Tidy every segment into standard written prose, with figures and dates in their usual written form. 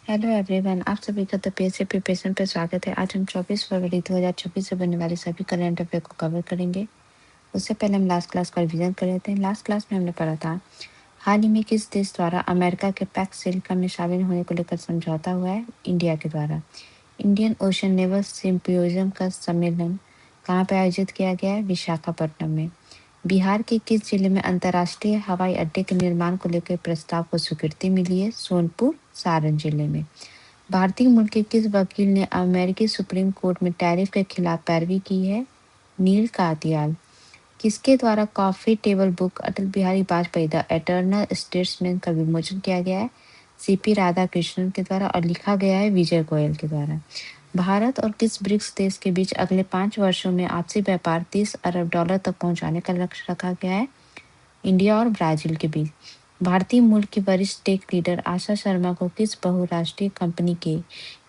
Hello everyone, आप सभी का द पीएससी प्रिपरेशन पे स्वागत है। आज हम 24 फरवरी 2026 से बनने वाले सभी करंट अफेयर को कवर करेंगे। उससे पहले हम लास्ट क्लास का रिवीजन कर लेते हैं। लास्ट क्लास में हमने पढ़ा था हाल ही में किस देश द्वारा अमेरिका के पैक्स सिलिकॉन में शामिल होने को लेकर समझौता हुआ है। इंडिया के द्वारा इंडियन ओशन नेवल सिम्पोजियम का सम्मेलन कहाँ पे आयोजित किया गया है? विशाखापट्टनम में। बिहार के किस जिले में अंतर्राष्ट्रीय हवाई अड्डे के निर्माण को लेकर प्रस्ताव को स्वीकृति मिली है? सोनपुर, सारण जिले में। भारतीय मूल के किस वकील ने अमेरिकी सुप्रीम कोर्ट में टैरिफ के खिलाफ पैरवी की है? नील कातियाल। किसके द्वारा coffee table book Atal Bihari Vajpayee the eternal statesman का विमोचन किया गया है? सीपी राधाकृष्णन के द्वारा और लिखा गया है विजय गोयल के द्वारा। भारत और किस ब्रिक्स देश के बीच अगले 5 वर्षों में आपसी व्यापार 30 अरब डॉलर तक पहुंचाने का लक्ष्य रखा गया है? इंडिया और ब्राजील के बीच। भारतीय मूल की वरिष्ठ टेक लीडर आशा शर्मा को किस बहुराष्ट्रीय कंपनी के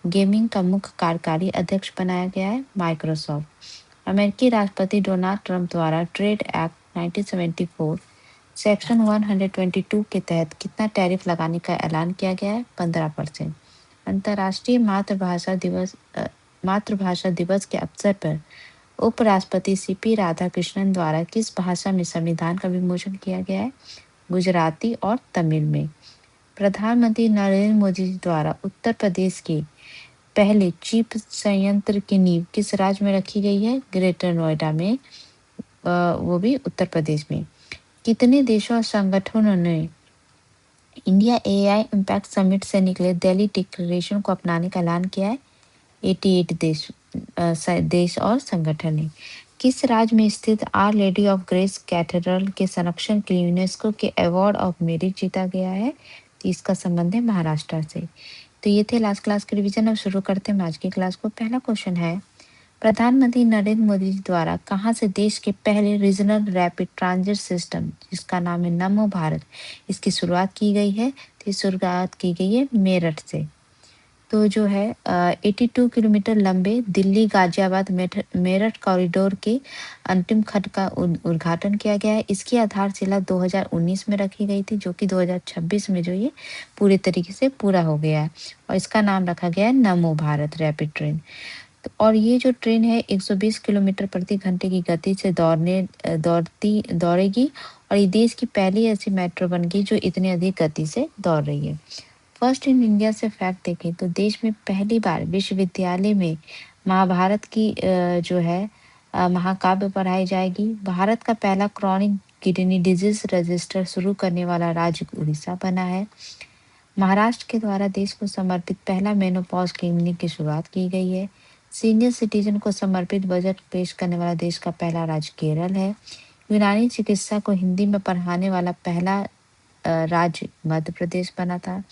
गेमिंग का मुख्य कार्यकारी अध्यक्ष बनाया गया है? माइक्रोसॉफ्ट। अमेरिकी राष्ट्रपति डोनाल्ड ट्रंप द्वारा ट्रेड एक्ट 1974 सेक्शन 122 के तहत कितना टैरिफ लगाने का ऐलान किया गया है? 15%। अंतर्राष्ट्रीय मातृभाषा दिवस के अवसर पर उपराष्ट्रपति सीपी राधाकृष्णन द्वारा किस भाषा में संविधान का विमोचन किया गया है? गुजराती और तमिल में। प्रधानमंत्री नरेंद्र मोदी द्वारा उत्तर प्रदेश के पहले चिप संयंत्र की नींव किस राज्य में रखी गई है? ग्रेटर नोएडा में, वो भी उत्तर प्रदेश में। कितने देशों और संगठनों ने इंडिया एआई इम्पैक्ट समिट से निकले दिल्ली डिक्लेरेशन को अपनाने का ऐलान किया है? 88 देश और संगठन है। किस राज्य में स्थित our lady of grace cathedral के संरक्षण के लिए यूनेस्को के अवार्ड ऑफ मेरिट जीता गया है? तो इसका संबंध है महाराष्ट्र से। तो ये थे लास्ट क्लास के रिवीजन। अब शुरू करते हैं आज की क्लास को। पहला क्वेश्चन है, प्रधानमंत्री नरेंद्र मोदी द्वारा कहाँ से देश के पहले रीजनल रैपिड ट्रांजिट सिस्टम जिसका नाम है नमो भारत, इसकी शुरुआत की गई है? तो शुरुआत की गई है मेरठ से। तो जो है 82 किलोमीटर लंबे दिल्ली गाजियाबाद मेरठ कॉरिडोर के अंतिम खंड का उद्घाटन किया गया है। इसकी आधारशिला 2019 में रखी गई थी, जो कि 2026 में जो ये पूरे तरीके से पूरा हो गया है और इसका नाम रखा गया है नमो भारत रैपिड ट्रेन। तो और ये जो ट्रेन है 120 किलोमीटर प्रति घंटे की गति से दौड़ेगी और ये देश की पहली ऐसी मेट्रो बन गई जो इतनी अधिक गति से दौड़ रही है। फर्स्ट इन इंडिया से फैक्ट देखें तो देश में पहली बार विश्वविद्यालय में महाभारत की जो है महाकाव्य पढ़ाई जाएगी। भारत का पहला क्रॉनिक किडनी डिजीज रजिस्टर शुरू करने वाला राज्य उड़ीसा बना है। महाराष्ट्र के द्वारा देश को समर्पित पहला मेनोपॉज क्लिनिक की शुरुआत की गई है। सीनियर सिटीजन को समर्पित बजट पेश करने वाला देश का पहला राज्य केरल है। यूनानी चिकित्सा को हिंदी में पढ़ाने वाला पहला राज्य मध्य प्रदेश बना था।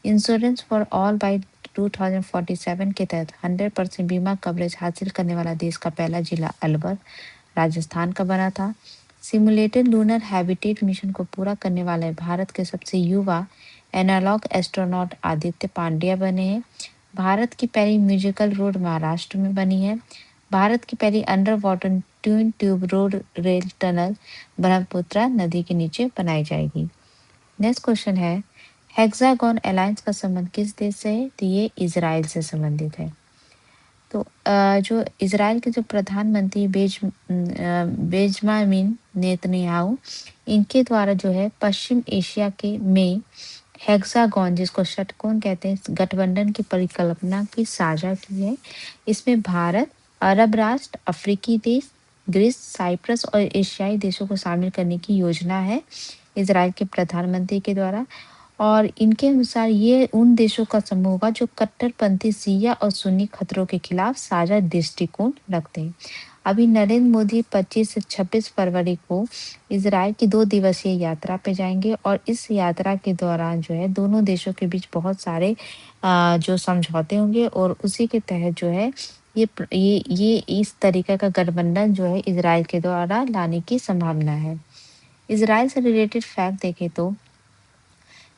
इंश्योरेंस फॉर ऑल बाय 2047 के तहत 100% बीमा कवरेज हासिल करने वाला देश का पहला जिला अलवर राजस्थान का बना था। सिमुलेटेड लूनर हैबिटेट मिशन को पूरा करने वाले भारत के सबसे युवा एनालॉग एस्ट्रोनॉट आदित्य पांड्या बने हैं। भारत की पहली म्यूजिकल रोड महाराष्ट्र में बनी है। भारत की पहली under water twin tube road rail tunnel Brahmaputra नदी के नीचे बनाई जाएगी। नेक्स्ट क्वेश्चन है, हेक्सागन अलायंस का संबंध किस देश से है? तो ये इजराइल से संबंधित है। तो जो इजराइल के जो प्रधानमंत्री बेंजामिन नेतन्याहू, इनके द्वारा जो है पश्चिम एशिया के में हेक्सागन, जिसको षटकोण कहते हैं, गठबंधन की परिकल्पना की साझा की है। इसमें भारत, अरब राष्ट्र, अफ्रीकी देश, ग्रीस, साइप्रस और एशियाई देशों को शामिल करने की योजना है इजराइल के प्रधानमंत्री के द्वारा। और इनके अनुसार ये उन देशों का समूह होगा जो कट्टरपंथी शिया और सुन्नी खतरों के खिलाफ साझा दृष्टिकोण रखते हैं। अभी नरेंद्र मोदी 25 से 26 फरवरी को इजराइल की 2 दिवसीय यात्रा पे जाएंगे और इस यात्रा के दौरान जो है दोनों देशों के बीच बहुत सारे जो समझौते होंगे और उसी के तहत जो है ये इस तरीके का गठबंधन जो है इजराइल के द्वारा लाने की संभावना है। इजराइल से रिलेटेड फैक्ट देखें तो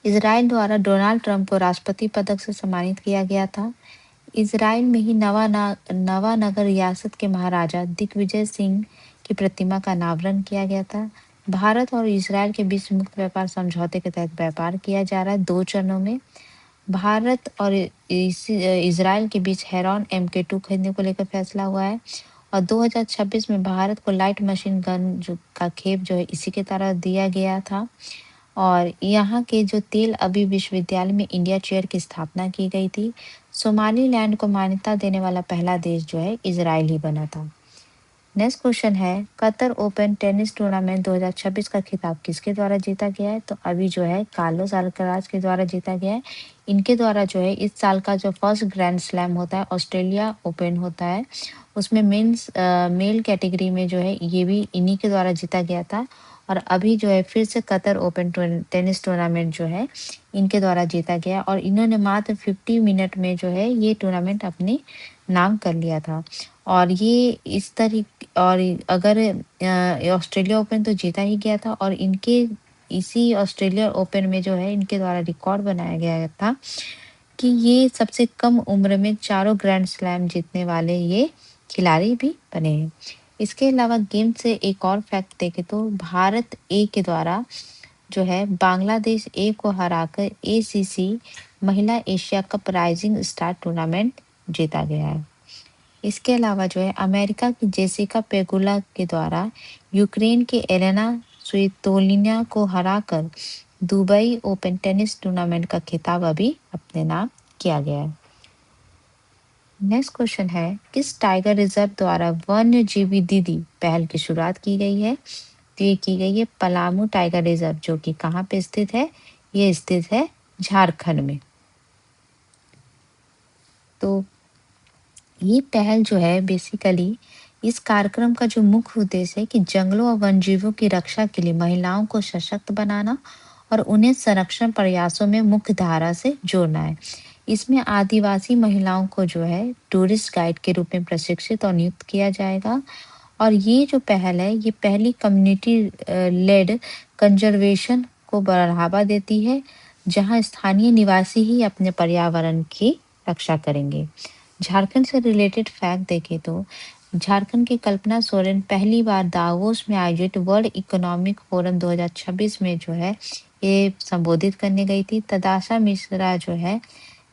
इजराइल द्वारा डोनाल्ड ट्रंप को राष्ट्रपति पदक से सम्मानित किया गया था। इजराइल में ही नवानगर रियासत के महाराजा दिग्विजय सिंह की प्रतिमा का अनावरण किया गया था। भारत और इजराइल के बीच मुक्त व्यापार समझौते के तहत व्यापार किया जा रहा है 2 चरणों में। भारत और इजराइल के बीच हेरॉन MK2 खरीदने को लेकर फैसला हुआ है। और 2026 में भारत को लाइट मशीन गन जो का खेप जो है इसी के तरह दिया गया था। और यहाँ के जो तेल अवीव विश्वविद्यालय में इंडिया चेयर की स्थापना की गई थी। सोमालीलैंड को मान्यता देने वाला पहला देश जो है इजराइल ही बना था। नेक्स्ट क्वेश्चन है, कतर ओपन टेनिस टूर्नामेंट 2026 का खिताब किसके द्वारा जीता गया है? तो अभी जो है कार्लोस अल्कराज के द्वारा जीता गया है। इनके द्वारा जो है इस साल का जो फर्स्ट ग्रैंड स्लैम होता है ऑस्ट्रेलिया ओपन होता है, उसमें मेंस मेल कैटेगरी में जो है ये भी इन्हीं के द्वारा जीता गया था। और अभी जो है फिर से कतर ओपन टेनिस टूर्नामेंट जो है इनके द्वारा जीता गया और इन्होंने मात्र 50 मिनट में जो है ये टूर्नामेंट अपने नाम कर लिया था। और ये इस तरीके और अगर ऑस्ट्रेलिया ओपन तो जीता ही गया था और इनके इसी ऑस्ट्रेलिया ओपन में जो है इनके द्वारा रिकॉर्ड बनाया गया था कि ये सबसे कम उम्र में चारों ग्रैंड स्लैम जीतने वाले ये खिलाड़ी भी बने हैं। इसके अलावा गेम से एक और फैक्ट देखें तो भारत ए के द्वारा जो है बांग्लादेश ए को हराकर ACC महिला Asia cup rising star tournament जीता गया है। इसके अलावा जो है अमेरिका की जेसिका पेगुला के द्वारा यूक्रेन के एलेना स्वितोलिना को हराकर दुबई ओपन टेनिस टूर्नामेंट का खिताब अभी अपने नाम किया गया है। नेक्स्ट क्वेश्चन है, किस टाइगर रिजर्व द्वारा वन्य जीवी दीदी पहल की शुरुआत की गई है? तो ये की गई है पलामू टाइगर रिजर्व, जो कि कहाँ पे स्थित है? ये स्थित है झारखंड में। तो ये पहल जो है बेसिकली इस कार्यक्रम का जो मुख्य उद्देश्य है कि जंगलों और वन्यजीवों की रक्षा के लिए महिलाओं को सशक्त बनाना और उन्हें संरक्षण प्रयासों में मुख्य धारा से जोड़ना है। इसमें आदिवासी महिलाओं को जो है टूरिस्ट गाइड के रूप में प्रशिक्षित और नियुक्त किया जाएगा। और ये जो पहल है ये पहली कम्युनिटी लेड कंजर्वेशन को बढ़ावा देती है, जहां स्थानीय निवासी ही अपने पर्यावरण की रक्षा करेंगे। झारखंड से रिलेटेड फैक्ट देखें तो झारखंड की कल्पना सोरेन पहली बार दावोस में आयोजित वर्ल्ड इकोनॉमिक फोरम 2026 में जो है ये संबोधित करने गई थी। तदाशा मिश्रा जो है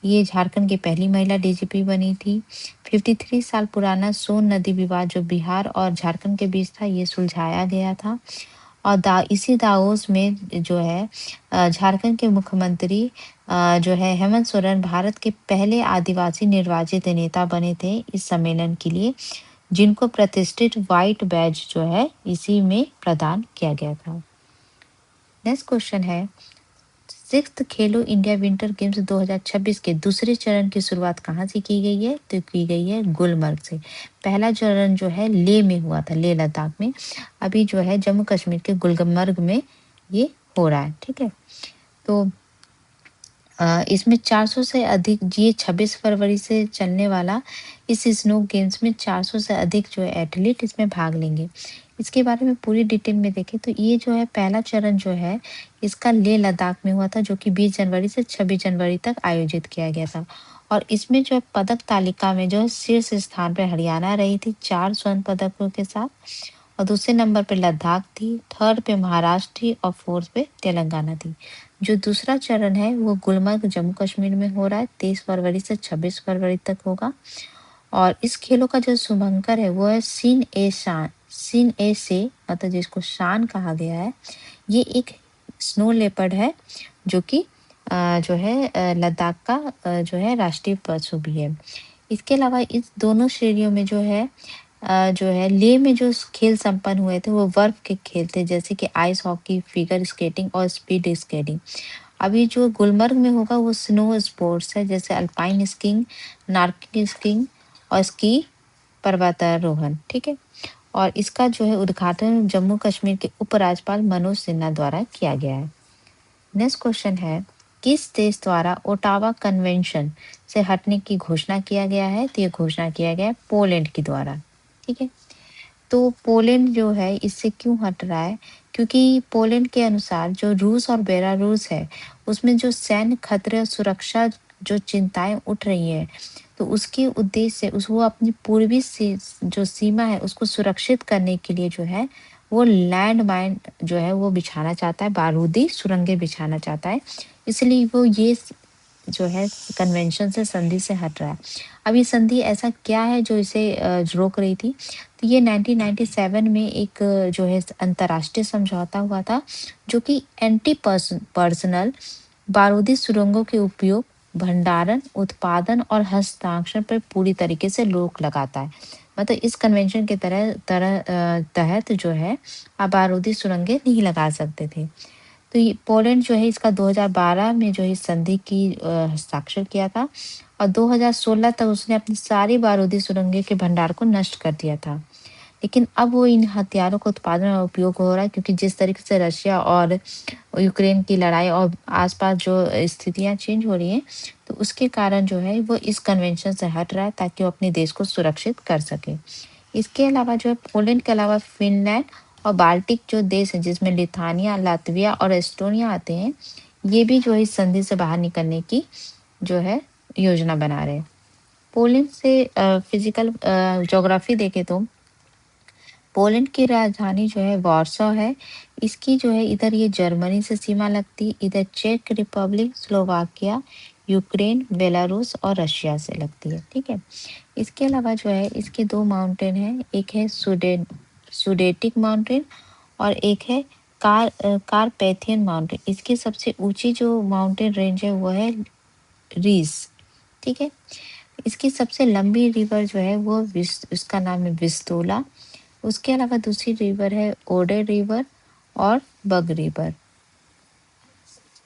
ये झारखंड की पहली महिला DGP बनी थी। 53 साल पुराना सोन नदी विवाद जो बिहार और झारखंड के बीच था ये सुलझाया गया था। और इसी दावोस में जो है झारखंड के मुख्यमंत्री जो है हेमंत सोरेन भारत के पहले आदिवासी निर्वाचित नेता बने थे इस सम्मेलन के लिए, जिनको प्रतिष्ठित व्हाइट बैज जो है इसी में प्रदान किया गया था। नेक्स्ट क्वेश्चन है, सिक्स्थ खेलो इंडिया विंटर गेम्स 2026 के दूसरे चरण की शुरुआत कहाँ से की गई है? तो की गई है गुलमर्ग से। पहला चरण जो है ले में हुआ था, लेह लद्दाख में। अभी जो है जम्मू कश्मीर के गुलमर्ग में ये हो रहा है। ठीक है, तो इसमें 400 से अधिक, ये 26 फरवरी से चलने वाला इस स्नो गेम्स में 400 से अधिक जो है एथलीट इसमें भाग लेंगे। इसके बारे में पूरी डिटेल में देखें तो ये जो है पहला चरण जो है इसका लेह लद्दाख में हुआ था, जो कि 20 जनवरी से 26 जनवरी तक आयोजित किया गया था। और इसमें जो है पदक तालिका में जो है शीर्ष स्थान पर हरियाणा रही थी 4 स्वर्ण पदकों के साथ। और दूसरे नंबर पे लद्दाख थी, थर्ड पे महाराष्ट्र थी और फोर्थ पे तेलंगाना थी। जो दूसरा चरण है वो गुलमर्ग जम्मू कश्मीर में हो रहा है, 23 फरवरी से 26 फरवरी तक होगा। और इस खेलों का जो शुभंकर है वो है सीन ए से, मतलब जिसको शान कहा गया है। ये एक स्नो लेपर्ड है जो कि जो है लद्दाख का जो है राष्ट्रीय पशु भी है। इसके अलावा इस दोनों श्रेणियों में जो है लेह में जो खेल संपन्न हुए थे वो बर्फ के खेल थे, जैसे कि आइस हॉकी, फिगर स्केटिंग और स्पीड स्केटिंग। अभी जो गुलमर्ग में होगा वो स्नो स्पोर्ट्स है, जैसे अल्पाइन स्कीइंग, नार्किक स्कीइंग और स्की पर्वतारोहण। ठीक है, और इसका जो है उद्घाटन जम्मू कश्मीर के उपराज्यपाल मनोज सिन्हा द्वारा किया गया है। नेक्स्ट क्वेश्चन है, किस देश द्वारा ओटावा कन्वेंशन से हटने की घोषणा किया गया है? तो ये घोषणा किया गया है पोलैंड के द्वारा। ठीक है, तो पोलैंड जो है इससे क्यों हट रहा है? क्योंकि पोलैंड के अनुसार जो रूस और बेलारूस है उसमें जो सैन्य खतरे और सुरक्षा जो चिंताएं उठ रही हैं, तो उसके उद्देश्य से उस वो अपनी पूर्वी जो सीमा है उसको सुरक्षित करने के लिए जो है वो लैंड माइन जो है वो बिछाना चाहता है, बारूदी सुरंगें बिछाना चाहता है। इसलिए वो ये जो है कन्वेंशन से, संधि से हट रहा है। अब ये संधि ऐसा क्या है जो इसे रोक रही थी? तो ये 1997 में एक जो है अंतर्राष्ट्रीय समझौता हुआ था, जो कि एंटी पर्सनल बारूदी सुरंगों के उपयोग, भंडारण, उत्पादन और हस्ताक्षर पर पूरी तरीके से रोक लगाता है। मतलब इस कन्वेंशन के तहत जो है आप बारूदी सुरंगें नहीं लगा सकते थे। तो ये पोलैंड जो है इसका 2012 में जो है इस संधि की हस्ताक्षर किया था, और 2016 तक उसने अपनी सारी बारूदी सुरंगें के भंडार को नष्ट कर दिया था। लेकिन अब वो इन हथियारों का उत्पादन और उपयोग हो रहा है, क्योंकि जिस तरीके से रशिया और यूक्रेन की लड़ाई और आसपास जो स्थितियां चेंज हो रही हैं, तो उसके कारण जो है वो इस कन्वेंशन से हट रहा है, ताकि वो अपने देश को सुरक्षित कर सके। इसके अलावा जो है पोलैंड के अलावा फिनलैंड और बाल्टिक जो देश हैं, जिसमें लिथुआनिया, लातविया और एस्टोनिया आते हैं, ये भी जो है इस संधि से बाहर निकलने की जो है योजना बना रहे हैं। पोलैंड से फिजिकल ज्योग्राफी देखें तो पोलैंड की राजधानी जो है वॉर्सो है। इसकी जो है इधर ये जर्मनी से सीमा लगती, इधर चेक रिपब्लिक, स्लोवाकिया, यूक्रेन, बेलारूस और रशिया से लगती है। ठीक है। इसके अलावा जो है इसके दो माउंटेन हैं, एक है सुडेटिक माउंटेन और एक है कारपेथियन माउंटेन। इसकी सबसे ऊंची जो माउंटेन रेंज है वो है रीस। ठीक है। इसकी सबसे लंबी रिवर जो है वो उसका नाम है विस्तोला। उसके अलावा दूसरी रिवर है ओडे रिवर और बग रिवर।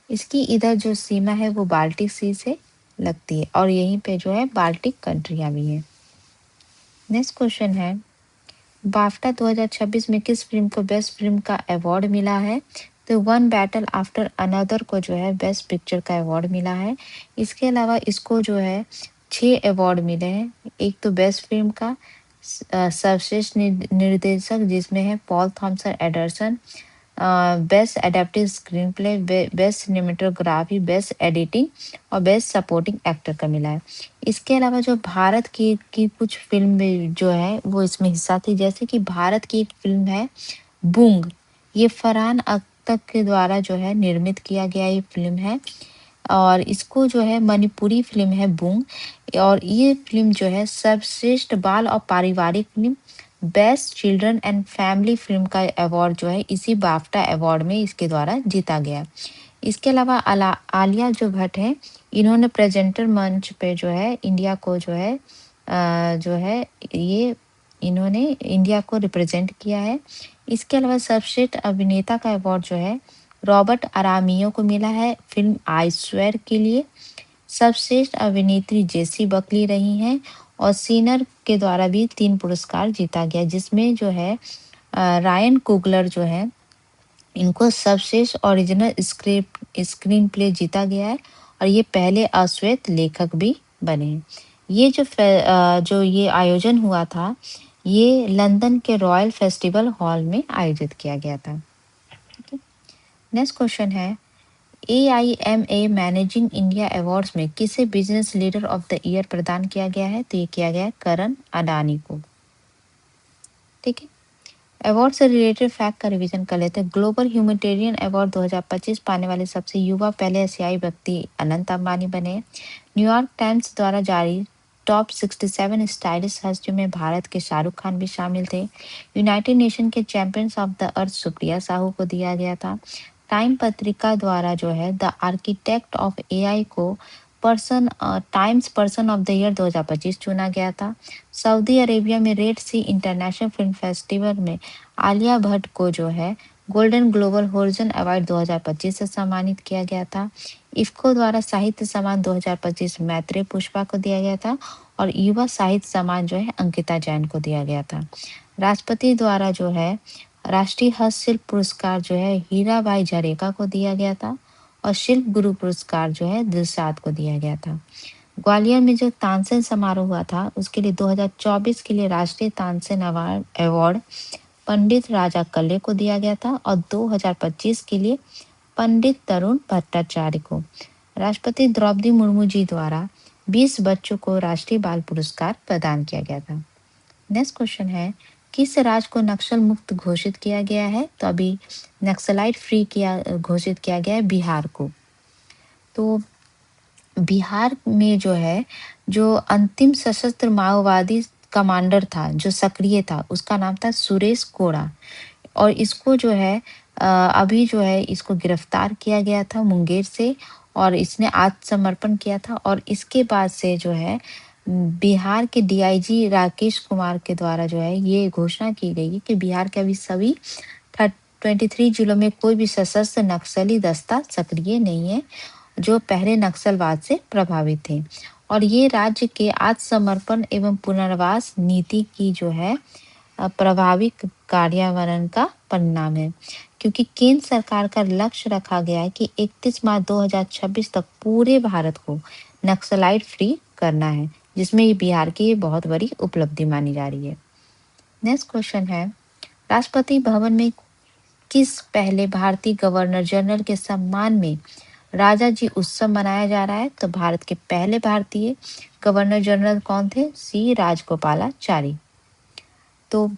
इसकी इधर जो सीमा है वो बाल्टिक सी से लगती है, और यहीं पे जो है बाल्टिक कंट्रियां भी हैं। नेक्स्ट क्वेश्चन है, बाफ्टा 2026 में किस फिल्म को बेस्ट फिल्म का अवार्ड मिला है? तो वन बैटल आफ्टर अनदर को जो है बेस्ट पिक्चर का अवार्ड मिला है। इसके अलावा इसको जो है 6 अवार्ड मिले हैं। एक तो बेस्ट फिल्म का, सर्वश्रेष्ठ निर्देशक जिसमें है Paul Thomas Anderson, best adaptive screenplay, best cinematography, best editing और बेस्ट सपोर्टिंग एक्टर का मिला है। इसके अलावा जो भारत की कुछ फिल्म में जो है वो इसमें हिस्सा थी, जैसे कि भारत की एक फिल्म है बूंग। ये फरहान अख्तर के द्वारा जो है निर्मित किया गया ये फिल्म है, और इसको जो है मणिपुरी फिल्म है बूंग। और ये फिल्म जो है सर्वश्रेष्ठ बाल और पारिवारिक film, best children and family film का अवार्ड जो है इसी बाफ्टा अवार्ड में इसके द्वारा जीता गया। इसके अलावा आलिया जो भट्ट है, इन्होंने प्रेजेंटर मंच पे जो है इंडिया को जो है जो है ये इन्होंने इंडिया को रिप्रेजेंट किया है। इसके अलावा सर्वश्रेष्ठ अभिनेता का अवार्ड जो है रॉबर्ट अरामियो को मिला है फिल्म आई स्वेयर के लिए। सर्वश्रेष्ठ अभिनेत्री जेसी बकली रही हैं, और सीनर के द्वारा भी 3 पुरस्कार जीता गया, जिसमें जो है रायन कुगलर जो है इनको सर्वश्रेष्ठ ओरिजिनल स्क्रिप्ट स्क्रीन प्ले जीता गया है, और ये पहले अश्वेत लेखक भी बने हैं। ये जो ये आयोजन हुआ था, ये लंदन के रॉयल फेस्टिवल हॉल में आयोजित किया गया था। नेक्स्ट क्वेश्चन है, AIMA मैनेजिंग इंडिया अवार्ड्स में किसे business leader of the year प्रदान किया गया है? तो ये किया गया है करण अडानी को। ठीक है। अवार्ड से रिलेटेड फैक्ट का रिवीजन कर लेते हैं। ग्लोबल ह्यूमैनिटेरियन अवार्ड 2025 पाने वाले सबसे युवा पहले एशियाई व्यक्ति अनंत अंबानी बने। न्यूयॉर्क टाइम्स द्वारा जारी टॉप 67 स्टाइलिश हस्तियों में भारत के शाहरुख खान भी शामिल थे। यूनाइटेड नेशन के champions of the earth Supriya Sahu को दिया गया था। टाइम पत्रिका द्वारा जो है द आर्किटेक्ट ऑफ एआई को times person of the year 2025 चुना गया था। सऊदी अरेबिया में रेड सी इंटरनेशनल फिल्म फेस्टिवल में आलिया भट्ट को जो है गोल्डन ग्लोबल होरिजन अवार्ड 2025 से सम्मानित किया गया था। इफ्को द्वारा साहित्य सम्मान 2025 मैत्रेय पुष्पा को दिया गया था, और युवा साहित्य सम्मान जो है अंकिता जैन को दिया गया था। राष्ट्रपति द्वारा जो है राष्ट्रीय हस्तशिल्प पुरस्कार जो है हीराबाई झरेका को दिया गया था, और शिल्प गुरु पुरस्कार जो है दिलशाद को दिया गया था। ग्वालियर में जो तानसेन समारोह हुआ था, उसके लिए 2024 के लिए राष्ट्रीय तानसेन अवार्ड पंडित राजा कल्ले को दिया गया था, और 2025 के लिए पंडित तरुण भट्टाचार्य को। राष्ट्रपति द्रौपदी मुर्मू जी द्वारा 20 बच्चों को राष्ट्रीय बाल पुरस्कार प्रदान किया गया था। नेक्स्ट क्वेश्चन है, किस राज्य को नक्सल मुक्त घोषित किया गया है? तो अभी नक्सलाइट फ्री किया घोषित किया गया है बिहार को। तो बिहार में जो है, जो अंतिम सशस्त्र माओवादी कमांडर था, जो सक्रिय था, उसका नाम था सुरेश कोड़ा। और इसको जो है अभी जो है इसको गिरफ्तार किया गया था मुंगेर से, और इसने आत्मसमर्पण किया था। और इसके बाद से जो है बिहार के डीआईजी राकेश कुमार के द्वारा जो है ये घोषणा की गई है कि बिहार के अभी सभी 23 जिलों में कोई भी सशस्त्र नक्सली दस्ता सक्रिय नहीं है, जो पहले नक्सलवाद से प्रभावित थे। और ये राज्य के आत्मसमर्पण एवं पुनर्वास नीति की जो है प्रभावी कार्यान्वयन का परिणाम है, क्योंकि केंद्र सरकार का लक्ष्य रखा गया है कि 31 मार्च 2026 तक पूरे भारत को नक्सलाइट फ्री करना है, जिसमें ये बिहार की बहुत बड़ी उपलब्धि मानी जा रही है। नेक्स्ट क्वेश्चन है, राष्ट्रपति भवन में किस पहले भारतीय गवर्नर जनरल के सम्मान में राजा जी उत्सव मनाया जा रहा है? तो भारत के पहले भारतीय गवर्नर जनरल कौन थे? सी राजगोपालाचारी। तो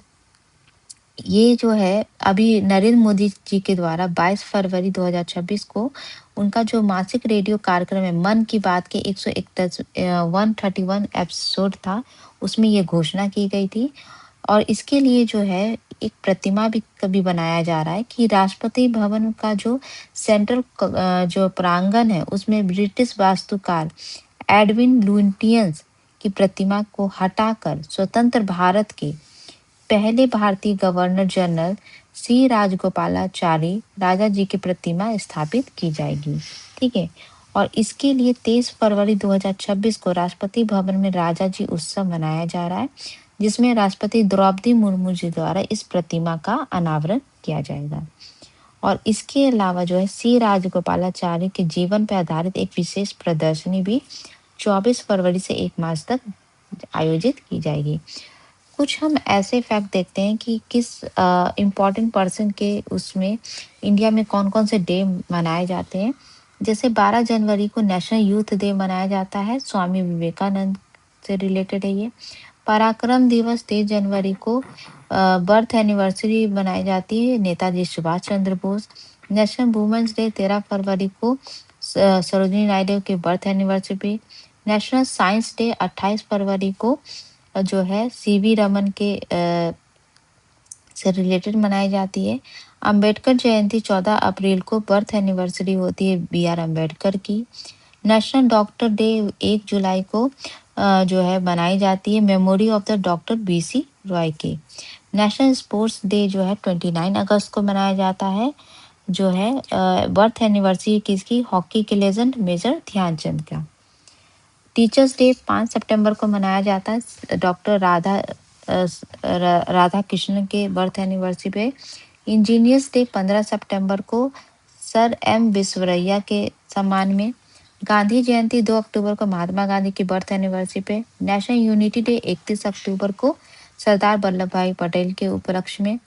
ये जो है अभी नरेंद्र मोदी जी के द्वारा 22 फरवरी 2026 को उनका जो मासिक रेडियो कार्यक्रम है मन की बात के 131 एपिसोड था, उसमें ये घोषणा की गई थी। और इसके लिए जो है एक प्रतिमा भी कभी बनाया जा रहा है कि राष्ट्रपति भवन का जो सेंट्रल जो प्रांगण है उसमें ब्रिटिश वास्तुकार एडविन लुटियंस की प्रतिमा को हटाकर स्वतंत्र भारत के पहले भारतीय गवर्नर जनरल सी राजगोपालाचारी राजा जी की प्रतिमा स्थापित की जाएगी। ठीक है। और इसके लिए 23 फरवरी 2026 को राष्ट्रपति भवन में राजा जी उत्सव मनाया जा रहा है, जिसमें राष्ट्रपति द्रौपदी मुर्मू जी द्वारा इस प्रतिमा का अनावरण किया जाएगा। और इसके अलावा जो है सी राजगोपालाचारी के जीवन पर आधारित एक विशेष प्रदर्शनी भी 24 फरवरी से 1 मार्च तक आयोजित की जाएगी। कुछ हम ऐसे फैक्ट देखते हैं कि किस इम्पोर्टेंट पर्सन के उसमें इंडिया में कौन कौन से डे मनाए जाते हैं। जैसे 12 जनवरी को नेशनल यूथ डे मनाया जाता है, स्वामी विवेकानंद से रिलेटेड है ये। पराक्रम दिवस 23 जनवरी को बर्थ एनिवर्सरी मनाई जाती है Netaji Subhash Chandra Bose. National women's day 13 फरवरी को सरोजिनी नायडू के बर्थ एनिवर्सरी पे। नेशनल साइंस डे 28 फरवरी को जो है सीवी रमन के से रिलेटेड मनाई जाती है। अंबेडकर जयंती 14 अप्रैल को बर्थ एनिवर्सरी होती है बी आर अम्बेडकर की। नेशनल डॉक्टर डे 1 जुलाई को जो है मनाई जाती है memory of the doctor BC Roy की। नेशनल स्पोर्ट्स डे जो है 29 अगस्त को मनाया जाता है, जो है बर्थ एनिवर्सरी किसकी? हॉकी के लेजेंड मेजर ध्यानचंद का। टीचर्स डे 5 सितंबर को मनाया जाता है डॉक्टर राधा कृष्ण के बर्थ एनिवर्सरी पे। इंजीनियर्स डे 15 सितंबर को सर एम विश्वेश्वरैया के सम्मान में। गांधी जयंती 2 अक्टूबर को महात्मा गांधी की बर्थ एनिवर्सरी पे। नेशनल यूनिटी डे 31 अक्टूबर को सरदार वल्लभ भाई पटेल के उपलक्ष्य में।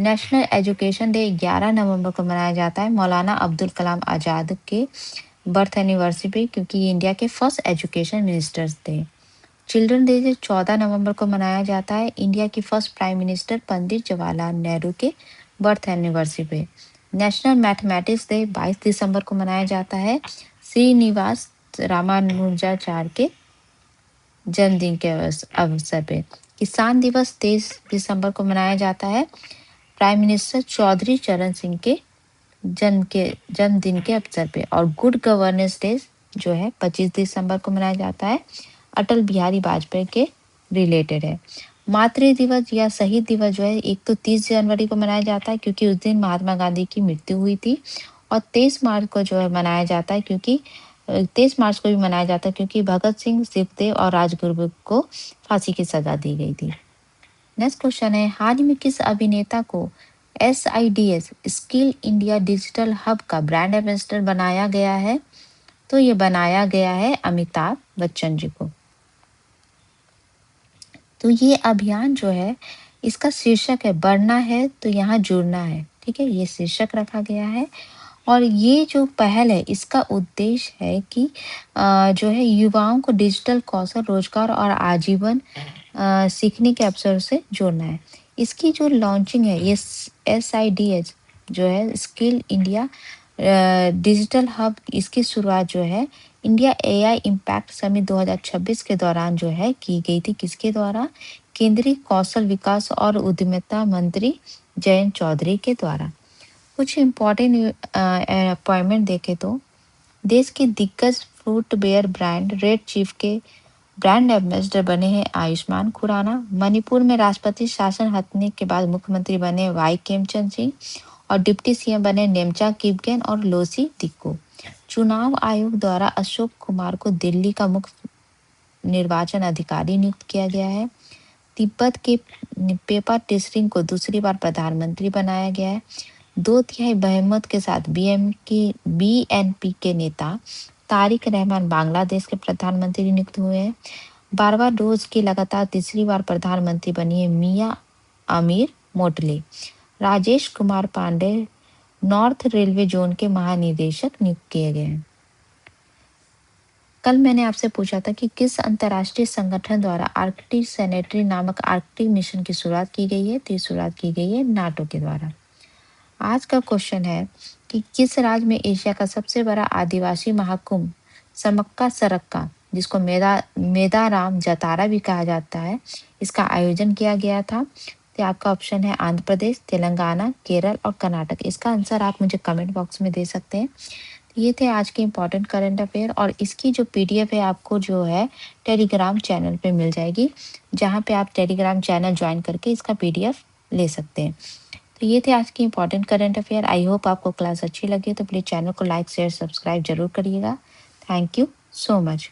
नेशनल एजुकेशन डे 11 नवंबर को मनाया जाता है मौलाना अब्दुल कलाम आज़ाद के बर्थ एनिवर्सरी पे, क्योंकि ये इंडिया के फर्स्ट एजुकेशन मिनिस्टर्स थे। चिल्ड्रन डे 14 नवंबर को मनाया जाता है इंडिया की first prime minister Pandit Jawaharlal Nehru के बर्थ एनिवर्सरी पे। नेशनल मैथमेटिक्स डे 22 दिसंबर को मनाया जाता है श्रीनिवास रामानुजाचार्य के जन्मदिन के अवसर पे। किसान दिवस 23 दिसंबर को मनाया जाता है प्राइम मिनिस्टर चौधरी चरण सिंह के जन्मदिन के अवसर पे। और गुड गवर्नेंस डे जो है 25 दिसंबर को मनाया जाता है अटल बिहारी वाजपेयी के रिलेटेड है। मातृ दिवस या शहीद दिवस जो है एक तो 30 जनवरी को मनाया जाता है क्योंकि उस दिन महात्मा गांधी की मृत्यु हुई थी। और 23 मार्च को जो है मनाया जाता है क्योंकि 23 मार्च को भी मनाया जाता है क्योंकि भगत सिंह, सुखदेव और राजगुरु को फांसी की सजा दी गई थी। नेक्स्ट क्वेश्चन है, हाल ही में किस अभिनेता को SIDS skill India digital hub का ब्रांड एम्बेसडर बनाया गया है? तो ये बनाया गया है अमिताभ बच्चन जी को। तो ये अभियान जो है इसका शीर्षक है बढ़ना है तो यहाँ जुड़ना है। ठीक है, ये शीर्षक रखा गया है। और ये जो पहल है इसका उद्देश्य है कि जो है युवाओं को डिजिटल कौशल, रोजगार और आजीवन सीखने के अवसर से जोड़ना है। इसकी जो लॉन्चिंग है ये SIDS जो है स्किल इंडिया डिजिटल हब, इसकी शुरुआत जो है इंडिया एआई इम्पैक्ट समिट 2026 के दौरान जो है की गई थी किसके द्वारा? केंद्रीय कौशल विकास और उद्यमिता मंत्री जयंत चौधरी के द्वारा। कुछ इम्पोर्टेंट अपॉइंटमेंट देखें तो देश के दिग्गज फुटवेयर ब्रांड रेड चीफ के ब्रांड एम्बेसडर बने हैं आयुष्मान खुराना। मणिपुर में राष्ट्रपति शासन हटने के बाद मुख्यमंत्री बने वाई केमचंद सिंह और डिप्टी सीएम बने नेमचा किपगेन और लोसी तिक्को। चुनाव आयोग द्वारा अशोक कुमार को दिल्ली का मुख्य निर्वाचन अधिकारी नियुक्त किया गया है। तिब्बत के पेपा टिसरिंग को दूसरी बार प्रधानमंत्री बनाया गया है। 2/3 बहुमत के साथ बीएनपी के नेता तारिक रहमान बांग्लादेश के प्रधानमंत्री नियुक्त हुए हैं। बारबाडोस की लगातार तीसरी बार प्रधानमंत्री बनी है Mia Amor Mottley. Rajesh Kumar Pandey north railway zone के महानिदेशक नियुक्त किए गए हैं। कल मैंने आपसे पूछा था कि किस अंतर्राष्ट्रीय संगठन द्वारा आर्कटिक सैनिटरी नामक आर्कटिक मिशन की शुरुआत की गई है? तो ये शुरुआत की गई है नाटो के द्वारा। आज का क्वेश्चन है कि किस राज्य में एशिया का सबसे बड़ा आदिवासी महाकुंभ समक्का सरक्का, जिसको मेदाराम जतारा भी कहा जाता है, इसका आयोजन किया गया था? तो आपका ऑप्शन है आंध्र प्रदेश, तेलंगाना, केरल और कर्नाटक। इसका आंसर आप मुझे कमेंट बॉक्स में दे सकते हैं। तो ये थे आज के इम्पोर्टेंट करंट अफेयर और इसकी जो पीडीएफ है आपको जो है टेलीग्राम चैनल पे मिल जाएगी, जहाँ पे आप टेलीग्राम चैनल ज्वाइन करके इसका पीडीएफ ले सकते हैं। तो ये थे आज की important current affair. I hope आपको क्लास अच्छी लगी, तो प्लीज़ चैनल को लाइक शेयर सब्सक्राइब जरूर करिएगा। Thank you so much.